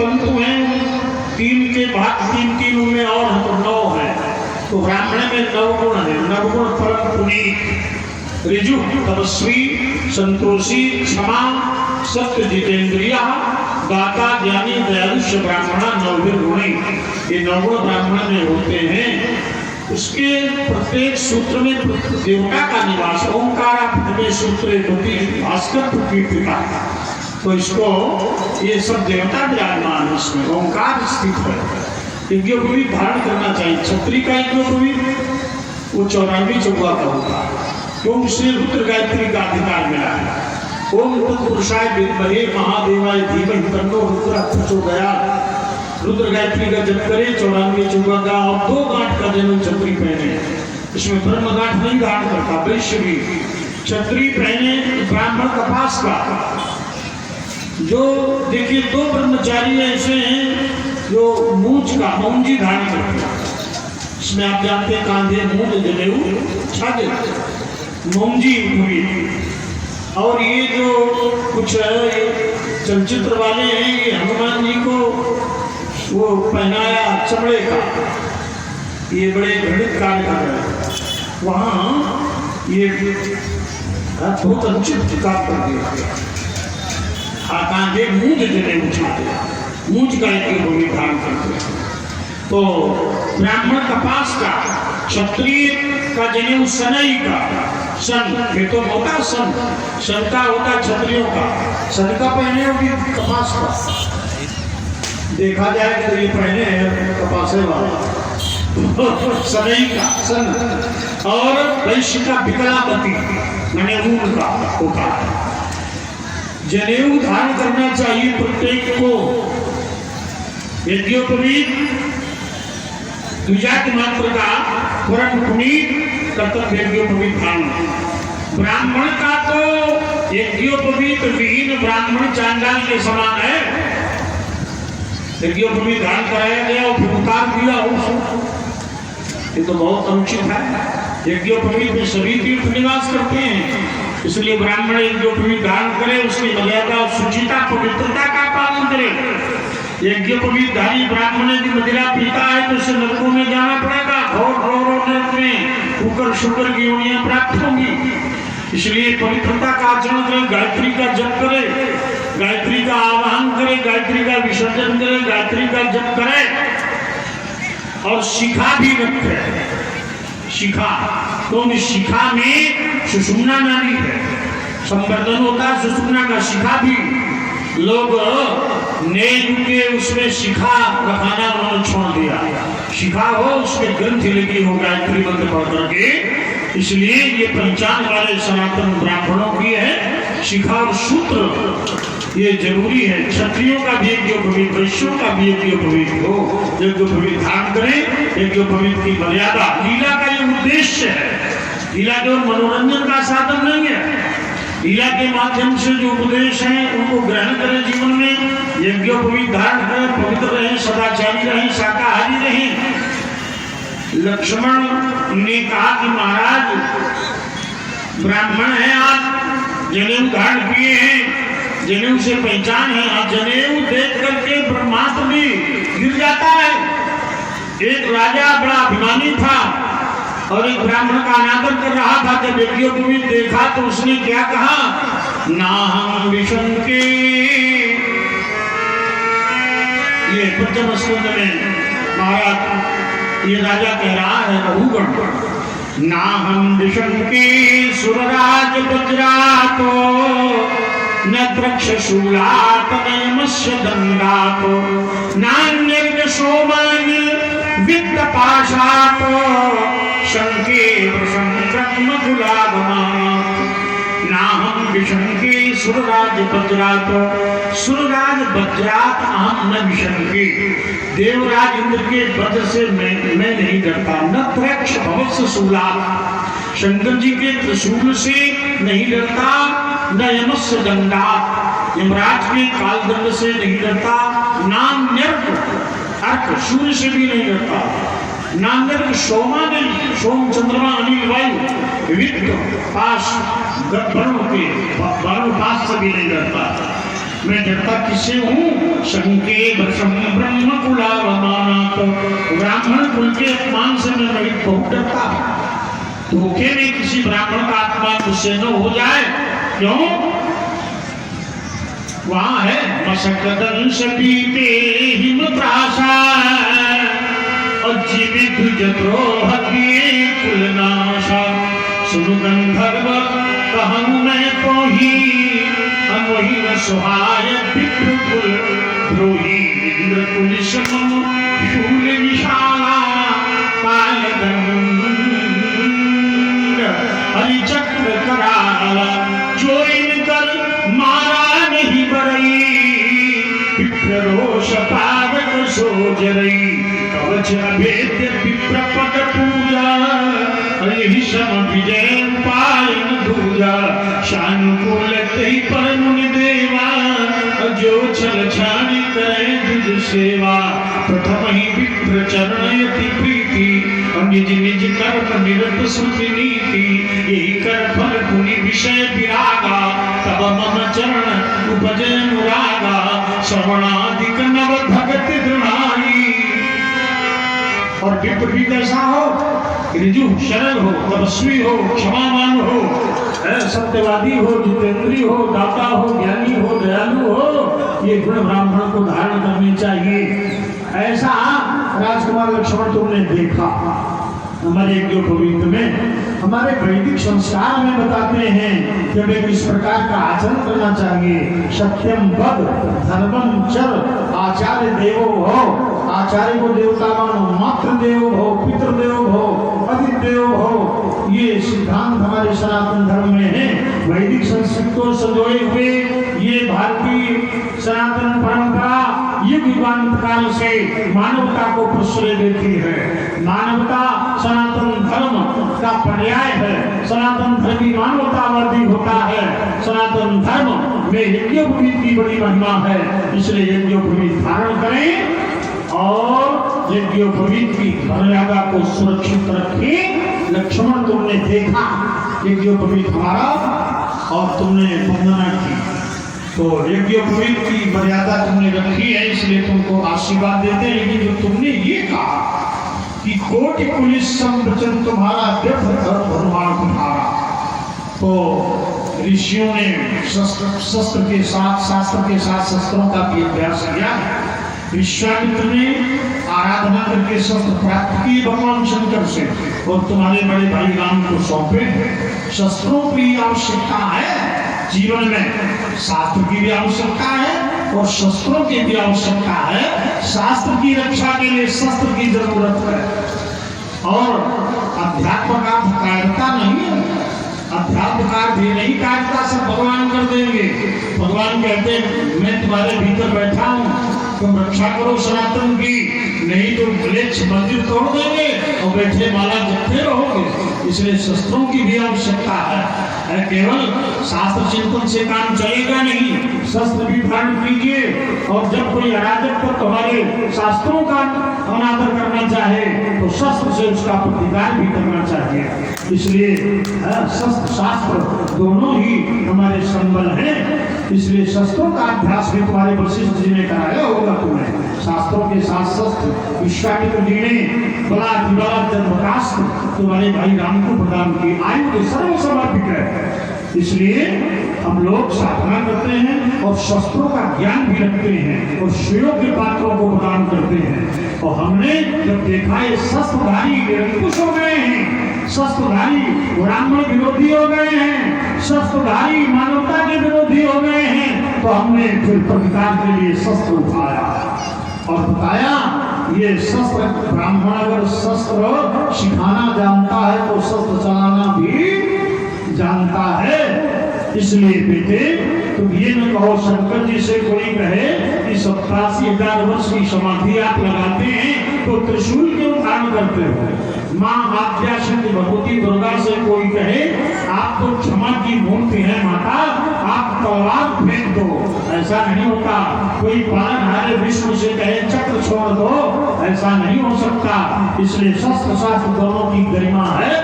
तंतु हैं, 3 के भाग 3 उनमें और हैं तो 9 है। तो ब्राह्मण में 9 गुण है। नवगुण परम पुनीत, ऋजु, तपस्वी, संतोषी, क्षमा, सत्य, जितेंद्रिय, दाता, ज्ञानी, दयालु, ब्राह्मण, नवगुण गुणी। ये 9 गुण ब्राह्मण में होते हैं। उसके प्रत्येक सूत्र में देवता का निवास, ओंकार प्रथमे सूत्रे भास्कर कीर्तिका। तो इसको ये सब देवता विराजमान है, इसमें ओंकार स्थित है। यज्ञोपवीत धारण करना चाहिए। क्षत्रिय का यज्ञोपवीत वो 94 चौवा का होगा, क्योंकि उससे रुद्र गायत्री का अधिकार मिला है। ओम तत्पुरुषाय विद्महे महादेवाय धीमहि तन्नो रुद्रः प्रचोदयात्। रुद्र गायत्री का जप करे 94 चौवा का। और 2 गांठ का जन्म क्षत्रिय पहने, इसमें ब्रह्म गांठ नहीं धारण करता। वैश्य भी क्षत्रिय पहने, ब्राह्मण कपास का। जो देखिए 2 ब्रह्मचारी ऐसे हैं जो मूंछ का मौंजी धारण करते हैं। इसमें आप जानते हैं कांधे मूंछ जनेऊ छागे मौंजी हुई। और ये जो कुछ चलचित्र वाले हैं, ये हनुमान जी को वो पहनाया चमड़े का, ये बड़े घृणित कार्य कर रहे हैं। वहाँ ये बहुत अनुचित काम कर दिया। कांधे मूंछ जने उठाते, मूंछ का एक धारण करते हैं। तो ब्राह्मण कपास का, क्षत्रिय का जनेऊ सनई का। सन ये तो होता सन का होता क्षत्रियों का। सन का पहने होगी कपास का। देखा जाए तो ये पहने कपासे वाला सनई का सन। और वैश्य का विकलापति मैंने ऊन का होता है। जनेऊ धारण करना चाहिए प्रत्येक को। यज्ञोपवीत द्विजाति मात्र का परम पुनीत कर्तव्य यज्ञोपवीत धारण। ब्राह्मण का तो यज्ञोपवीत विहीन ब्राह्मण चांडाल के समान है। यज्ञोपवीत धारण कराया गया और फिर उतार दिया उसको, ये तो बहुत अनुचित है। यज्ञोपवीत में सभी तीर्थ निवास करते हैं, इसलिए ब्राह्मण यज्ञोपवीत धारण करे, उसकी मर्यादा और शुचिता पवित्रता का पालन करे। यज्ञोपवीत धारी ब्राह्मण की मदिरा पीता है तो उसे नरकों में जाना पड़ेगा। और नरक में कुकर शुकर की योनियां प्राप्त होंगी। इसलिए पवित्रता का आचरण करे, गायत्री का जप करे, गायत्री का आवाहन करे, गायत्री का विसर्जन करे, गायत्री का जप करे। और शिखा भी रखे। शिखा तो शिखा में सुषुम्ना नाड़ी है, संवर्धन होता है सुषुम्ना का। शिखा भी लोग नेज के उसमें शिखा रखाना उन्होंने छोड़ दिया। शिखा हो उसके ग्रंथि लगी हो गायत्री मंत्र पढ़ करके। इसलिए ये पंचांग वाले सनातन ब्राह्मणों की है शिखा और सूत्र, ये जरूरी है। क्षत्रियों का भी यज्ञोपवीत, वैश्यों का भी यज्ञोपवीत हो, यज्ञोपवीत धारण करें। यज्ञोपवीत की मर्यादा, लीला का ये उद्देश्य है। लीला जो मनोरंजन का साधन नहीं है। लीला के माध्यम से जो उपदेश है उनको ग्रहण करें जीवन में। यज्ञोपवीत धारण करें, पवित्र रहें, सदाचारी रहें, शाकाहारी रहें। लक्ष्मण ने कहा कि महाराज ब्राह्मण हैं आप, जनेऊ धारण किए हैं, जनेऊ से पहचान है। आप जनेऊ देख करके ब्रह्मास्त्र भी गिर जाता है। एक राजा बड़ा अभिमानी था और एक ब्राह्मण का अनादर कर रहा था। जब यज्ञोपवीत देखा तो उसने क्या कहा, नाहं विशंके। ये पंचम स्कंद में महाराज ये राजा कह रहा है रघुगण, नाहं विशंके सुरराज वज्रातो न द्रक्षशूलात् न यमस्य दण्डात् नान्यर्गशोमान वित्तपाशात् शंके प्रसंक्रम गुलागमात्। नाहं विशंके सुरराज वज्रात्, सुरराज वज्रात् अहं न विशंके। देवराज इंद्र के वज्र से मैं नहीं डरता। न त्रक्ष भवस्य शूलात्, शंकर जी के त्रिशूल से नहीं डरता। न यमस्य दंडात्, यमराज के काल दंड से नहीं डरता। नान्यर्क अर्क सूर्य से भी नहीं डरता। नान्यर्क सोमा नहीं, सोम चंद्रमा अनिल वायु वित्त पाश वरुण के वरुण पाश से भी नहीं डरता। मैं डरता किससे हूँ? शंके वशम ब्रह्म कुलावमानात्, ब्राह्मण कुल के अपमान से मैं बड़ी बहुत डरता हूँ। धोखे में किसी ब्राह्मण का आत्मा मुझसे न हो जाए। क्यों? वहां है मशकदंश पीते हिम प्राशा, अजीवित द्रोह किए कुलनाशा। सुनु गंधर्व कहूँ मैं तो ही, अनवही न सुहाय विप्र कुल द्रोही। इंद्र कुल समम शूल विशाला, कालदंड हरिचक्र कराला। जो इनकर मारा नहीं बरई, विप्र रोष पावक सोजरई। कवच अभेद्य विप्र पद पूजा, यही सम विजय पालन दूजा। शानुकूल तही पर मुनि देवा, जो छल छानी करे तुझ सेवा। प्रथम ही विप्र चरणयति प्रीति, निज निज कर्म निरत श्रुति नीति। यही कर फल पुनि विषय विरागा, तब मम चरण उपजय अनुरागा। श्रवणादिक नव भगति दृढ़ाई। और विप्र भी कैसा हो? ऋजु शरण हो, तपस्वी हो, क्षमावान हो, सत्यवादी हो, जितेंद्री हो, दाता हो, ज्ञानी हो, दयालु हो। ये गुण ब्राह्मण को धारण करनी चाहिए। ऐसा राजकुमार लक्ष्मण तुमने देखा। हमारे यज्ञोपवीत में, हमारे वैदिक संस्कार में बताते हैं कि हमें किस प्रकार का आचरण करना चाहिए। सत्यम पद धर्मम चर, आचार्य देवो भव। आचार्य को देवता मानो, मातृ देवो भव, पितृ देवो भव, अतिथि देवो भव। ये सिद्धांत हमारे सनातन धर्म में है। वैदिक संस्कृति को संजोए हुए ये भारतीय सनातन परंपरा युग युगांत काल से मानवता को प्रश्रय देती है। मानवता सनातन धर्म का पर्याय है। सनातन धर्म मानवतावादी होता है। सनातन धर्म में यज्ञोपवीत की बड़ी महिमा है। इसलिए यज्ञोपवीत धारण करें और यज्ञोपवीत की मर्यादा को सुरक्षित रखें। लक्ष्मण तुमने देखा यज्ञोपवीत हमारा और तुमने वंदना की, तो यज्ञोपवीत की मर्यादा तुमने रखी है, इसलिए तुमको आशीर्वाद देते हैं। लेकिन जो तुमने ये कहा कि कोटि पुलिस संवचन तुम्हारा व्यर्थ भगवान तुम्हारा, तो ऋषियों ने शस्त्र के साथ शास्त्र के साथ शस्त्रों का भी अभ्यास किया। विश्वामित्र ने आराधना करके शस्त्र प्राप्त किए भगवान शंकर से, और तुम्हारे बड़े भाई राम को सौंपे। शस्त्रों की आवश्यकता है जीवन में, शास्त्र की भी आवश्यकता है और शस्त्रों की भी आवश्यकता है। शास्त्र की रक्षा के लिए शस्त्र की जरूरत है। और अध्यात्म का कायरता नहीं है, अध्यात्म का भी नहीं कायरता सब भगवान कर देंगे। भगवान कहते हैं मैं तुम्हारे भीतर बैठा हूँ, तुम रक्षा करो सनातन की, नहीं तो वृक्ष मंदिर तोड़ देंगे और बैठे माला जपते रहोगे। इसलिए शस्त्रों की भी आवश्यकता है। केवल शास्त्र चिंतन से काम चलेगा नहीं, शस्त्र भी धारण कीजिए। और जब कोई अराजक पर तुम्हारे शास्त्रों का अनादर करना चाहे तो शस्त्र से उसका प्रतिकार भी करना चाहिए। इसलिए शस्त्र शास्त्र दोनों ही हमारे संबल हैं। इसलिए शस्त्रों का अभ्यास भी तुम्हारे वशिष्ठ जी ने कराया होगा तुम्हें। शास्त्रों के साथ शस्त्र विश्वामित्र जी ने बड़ा जन्मकास्त्र तुम्हारे भाई राम को प्रदान किए। आयु के सर्व समर्पित है। इसलिए हम लोग साधना करते हैं और शस्त्रों का ज्ञान भी रखते हैं और सुयोग्य पात्रों को प्रदान करते हैं। और हमने जब देखा ये शस्त्रधारी निरंकुश हो गए हैं, शस्त्रधारी ब्राह्मण विरोधी हो गए हैं, शस्त्रधारी मानवता के विरोधी हो गए हैं, तो हमने फिर प्रतिकार के लिए शस्त्र उठाया और बताया ये शस्त्र, ब्राह्मण अगर शस्त्र सिखाना जानता है तो शस्त्र चलाना भी जानता है। इसलिए बेटे तुम ये न कहो, शंकर जी से कोई कहे कि 87,000 वर्ष की समाधि आप लगाते हैं तो त्रिशूल क्यों धारण करते हो। माँ आद्याशक्ति भगवती दुर्गा से कोई कहे आप तो क्षमा की मूर्ति है माता, आप तलवार फेंक दो, ऐसा नहीं होता। कोई पालनहारे विष्णु से कहे चक्र छोड़ दो, ऐसा नहीं हो सकता। इसलिए शस्त्र शास्त्र दोनों की गरिमा है,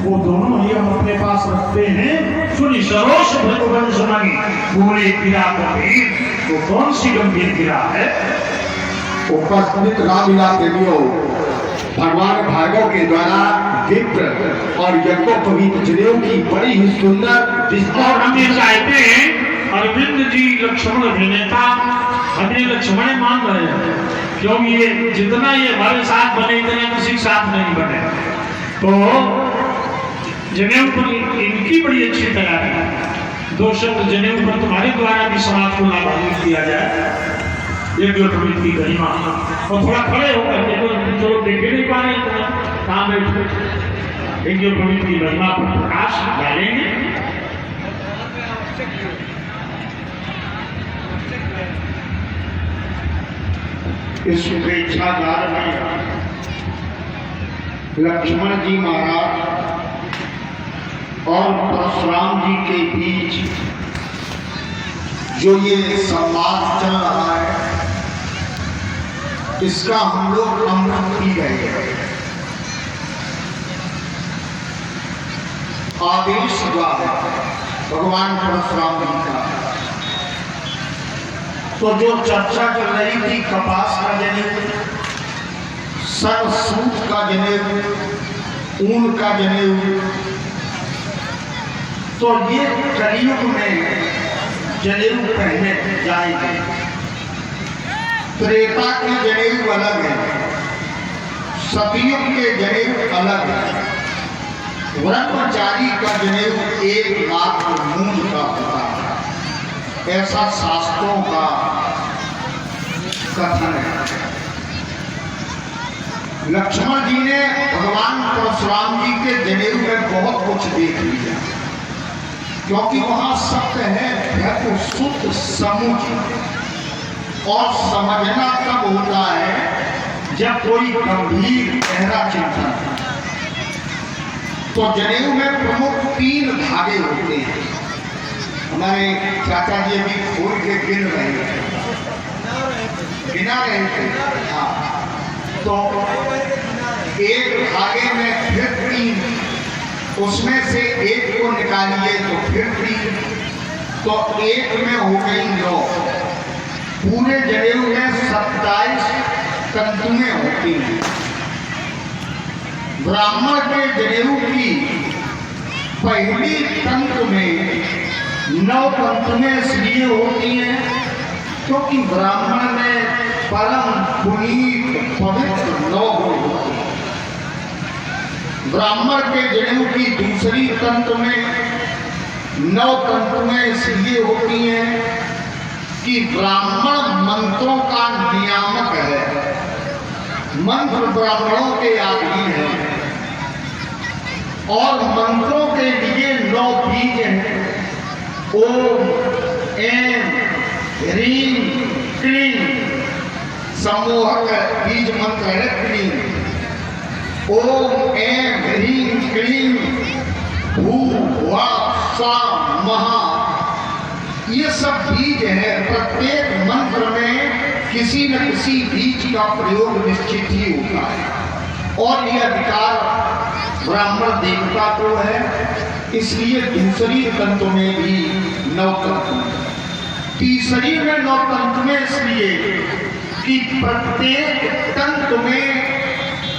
वो दोनों ही हम अपने पास रखते हैं। सुनी सरोष भगवान सुनाई बोले पीरा कबीर, वो कौन सी गंभीर गिरा है? उपस्थित रामलीला प्रेमियों, भगवान भार्गव के द्वारा विप्र और यज्ञोपवीत जनेऊ की बड़ी ही सुंदर और हम ये चाहते हैं अरविंद जी लक्ष्मण अभिनेता हमें लक्ष्मण मान रहे हैं, क्योंकि ये जितना ये हमारे साथ बने इतना किसी के साथ नहीं बने। तो जनेऊ पर इनकी बड़ी अच्छी तैयारी है। 2 शब्द जनेऊ पर तुम्हारे द्वारा भी समाज को लाभान्वित किया जाए, यज्ञोपवीत की गरिमा। और थोड़ा खड़े होकर के तो जो देखे नहीं पा रहे कहाँ बैठे, यज्ञोपवीत की गरिमा पर प्रकाश डालेंगे। इस शुभेच्छागार में लक्ष्मण जी महाराज और परशुराम जी के बीच जो ये संवाद चल रहा है, इसका हम लोग अमृत पी रहे हैं। आदेश हुआ है भगवान परशुराम जी का। तो जो चर्चा चल रही थी कपास का जनेऊ, सरसूत का जनेऊ, ऊन का जनेऊ, तो ये कलयुग में जनेऊ पहने जाएंगे। त्रेता के जनेऊ अलग है, सतयुग के जनेऊ अलग है। ब्रह्मचारी का जनेऊ एक मात्र मूंज का होता है, ऐसा शास्त्रों का कथन है। लक्ष्मण जी ने भगवान परशुराम जी के जनेऊ में बहुत कुछ देख लिया, क्योंकि वहां सत्य है तो शुद्ध समुचित। और समझना तब होता है जब कोई गंभीर गहरा चिंतन। तो जनेऊ में प्रमुख 3 धागे होते हैं। हमारे चाचा जी अभी खोल के गिन रहे थे, गिना रहे थे। हाँ, तो एक धागे में फिर 3, उसमें से एक को निकालिए तो फिर 3, तो एक में हो गई 9। पूरे जनेऊ में 27 तंतुएं होती हैं। ब्राह्मण के जनेऊ की पहली तंतु में 9 तंतुएं इसलिए होती हैं क्योंकि ब्राह्मण में परम पुनीत पवित्र 9 गुण होते हैं। ब्राह्मण के जनेऊ की दूसरी तंतु में 9 तंतुएं इसलिए होती हैं कि ब्राह्मण मंत्रों का नियामक है, मंत्र ब्राह्मणों के अधीन है। और मंत्रों के लिए 9 बीज हैं। ओम, ऐं, ह्रीं, क्लीं, सम्मोहक बीज मंत्र है क्लीं। ओम, ऐं, ह्रीं, क्लीं, भू, वा, स्वा, महा, ये सब बीज है। प्रत्येक मंत्र में किसी न किसी बीज का प्रयोग निश्चित ही होता है। और यह अधिकार ब्राह्मण देवता को है, इसलिए दूसरी तंतु में भी 9 तंतु, तीसरी में 9 तंतुएं इसलिए कि प्रत्येक तंतु में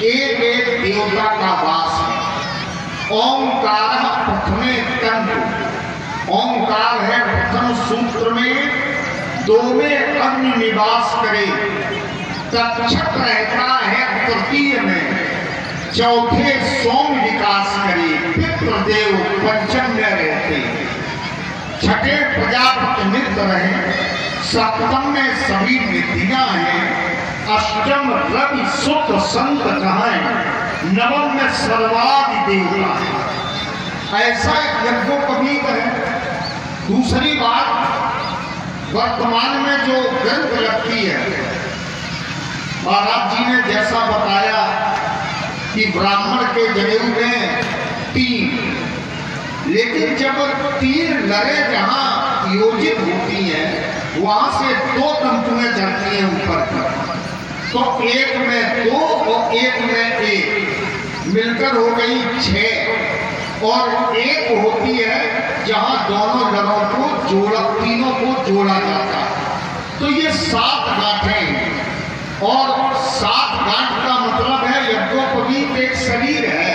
एक एक देवता का वास है। ओंकार प्रथमे तंतु, ओंकार है प्रथम सूत्र में, 2 में अग्नि निवास करे, तक्षक रहता है तृतीय में, चौथे सोम विकास करे, पितृदेव पंचम में रहते, छठे प्रजापति मित्र रहे, सप्तम में सभी निधियां हैं, अष्टम रवि शुक्र संत कहें, नवम में सर्वादि देवता है। ऐसा यज्ञोपवीत है। दूसरी बात, वर्तमान में जो ग्रंथ लगती है, महाराज जी ने जैसा बताया कि ब्राह्मण के जनेऊ में 3, लेकिन जब 3 लड़े जहां योजित होती हैं वहां से 2 तंतुएं चढ़ती हैं ऊपर तक, तो एक में 2 और एक में 1 मिलकर हो गई 6। और एक होती है जहां दोनों लड़ों को जोड़ा, तीनों को जोड़ा जाता है, तो ये 7 गांठें हैं और 7 गांठ का मतलब है यज्ञोपवीत एक शरीर है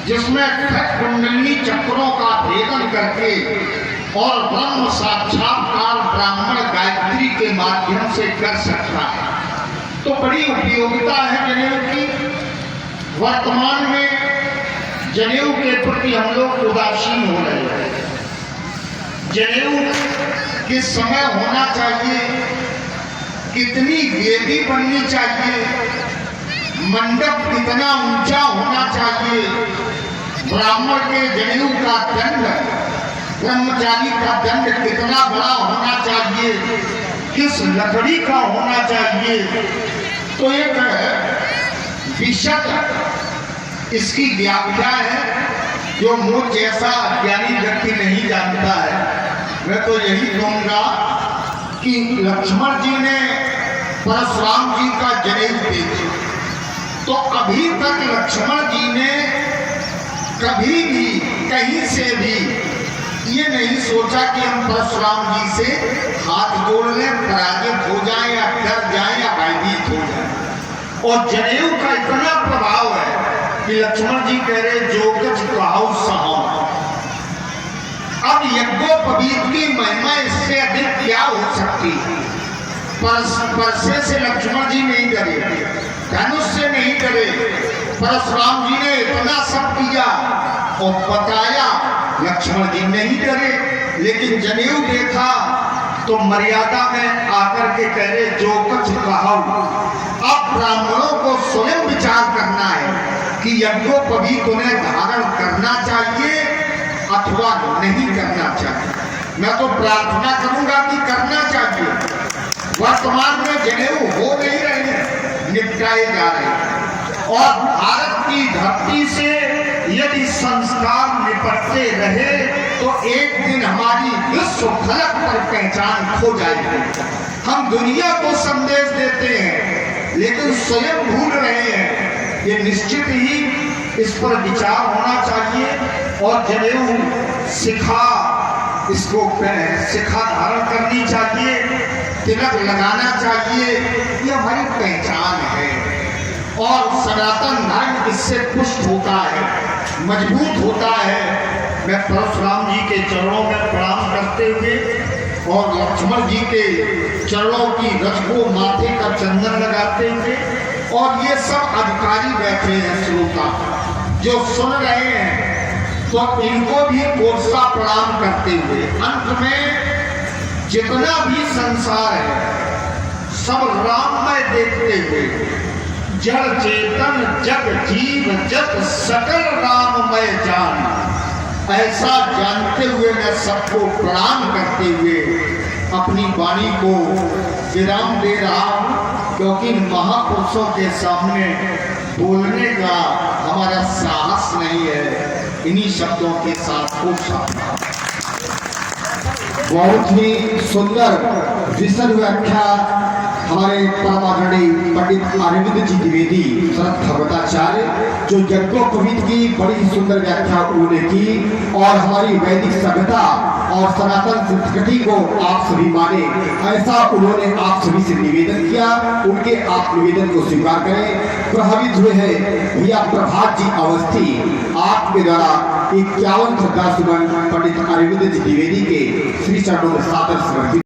जिसमें खट कुंडली चक्रों का भेदन करके और ब्रह्म साक्षात्कार ब्राह्मण गायत्री के माध्यम से कर सकता है। तो बड़ी उपयोगिता है जनेऊ की। वर्तमान में जनेऊ के प्रति हम लोग उदासीन हो रहे हैं। जनेऊ किस समय होना चाहिए, कितनी वेदी बननी चाहिए, मंडप कितना ऊंचा होना चाहिए, ब्राह्मण के जनेऊ का दंड, ब्रह्मचारी का दंड कितना बड़ा होना चाहिए, किस लकड़ी का होना चाहिए, तो एक विशद इसकी व्याख्या है जो मुझ जैसा ज्ञानी व्यक्ति नहीं जानता है। मैं तो यही कहूंगा कि लक्ष्मण जी ने परशुराम जी का जनेऊ देखा, तो अभी तक लक्ष्मण जी ने कभी भी कहीं से भी ये नहीं सोचा कि हम परशुराम जी से हाथ जोड़ लें, पराजित हो जाएं या डर जाएं या भयभीत हो जाएं। और जनेऊ का इतना प्रभाव है कि लक्ष्मण जी कह रहे जो कुछ कहाऊ सहाऊ। अब यज्ञोपवीत की महिमा इससे अधिक क्या हो सकती है। परसे से लक्ष्मण जी नहीं डरे, धनुष से नहीं डरे, परशुराम जी ने इतना सब किया और बताया, लक्ष्मण जी नहीं डरे। लेकिन जनेऊ देखा तो मर्यादा में आकर के कह रहे जो कुछ कहाऊ। अब ब्राह्मणों को स्वयं विचार करना है कि यज्ञोपवीत उन्हें धारण करना चाहिए अथवा नहीं करना चाहिए। मैं तो प्रार्थना करूंगा कि करना चाहिए। वर्तमान में जनेऊ हो नहीं रहे हैं, निपटाए जा रहे हैं। और भारत की धरती से यदि संस्कार निपटते रहे तो एक दिन हमारी विश्व फलक पर पहचान खो जाएगी। हम दुनिया को संदेश देते हैं लेकिन स्वयं भूल रहे हैं। ये निश्चित ही इस पर विचार होना चाहिए। और जनेऊ शिखा, इसको शिखा धारण करनी चाहिए, तिलक लगाना चाहिए, ये हमारी पहचान है। और सनातन धर्म इससे पुष्ट होता है, मजबूत होता है। मैं परशुराम जी के चरणों में प्रणाम करते हुए और लक्ष्मण जी के चरणों की रज को माथे का चंदन लगाते हुए और ये सब अधिकारी बैठे हैं श्रोता जो सुन रहे हैं, तो इनको भी कोसा प्रणाम करते हुए अंत में जितना भी संसार है सब राममय देखते हुए जड़ चेतन जग जीव जत सकल राममय जान, ऐसा जानते हुए मैं सबको प्रणाम करते हुए अपनी वाणी को विराम दे रहा हूं, क्योंकि महापुरुषों के सामने बोलने का हमारा साहस नहीं है। इन्हीं शब्दों के साथ खूब सावधान। बहुत ही सुंदर विशद व्याख्या हमारे परमादरणीय पंडित अरविंद जी द्विवेदी भगवताचार्य, जो यज्ञोपवीत की बड़ी सुंदर व्याख्या उन्होंने की और हमारी वैदिक सभ्यता और सनातन संस्कृति को आप सभी माने, ऐसा उन्होंने आप सभी से निवेदन किया। उनके आप निवेदन को स्वीकार करें। प्रभावित हुए हैं भैया प्रभात जी अवस्थी, आपके द्वारा 51 श्रद्धा सुमन पंडित अरविंद जी द्विवेदी के श्री चरणों में सादर समर्पित।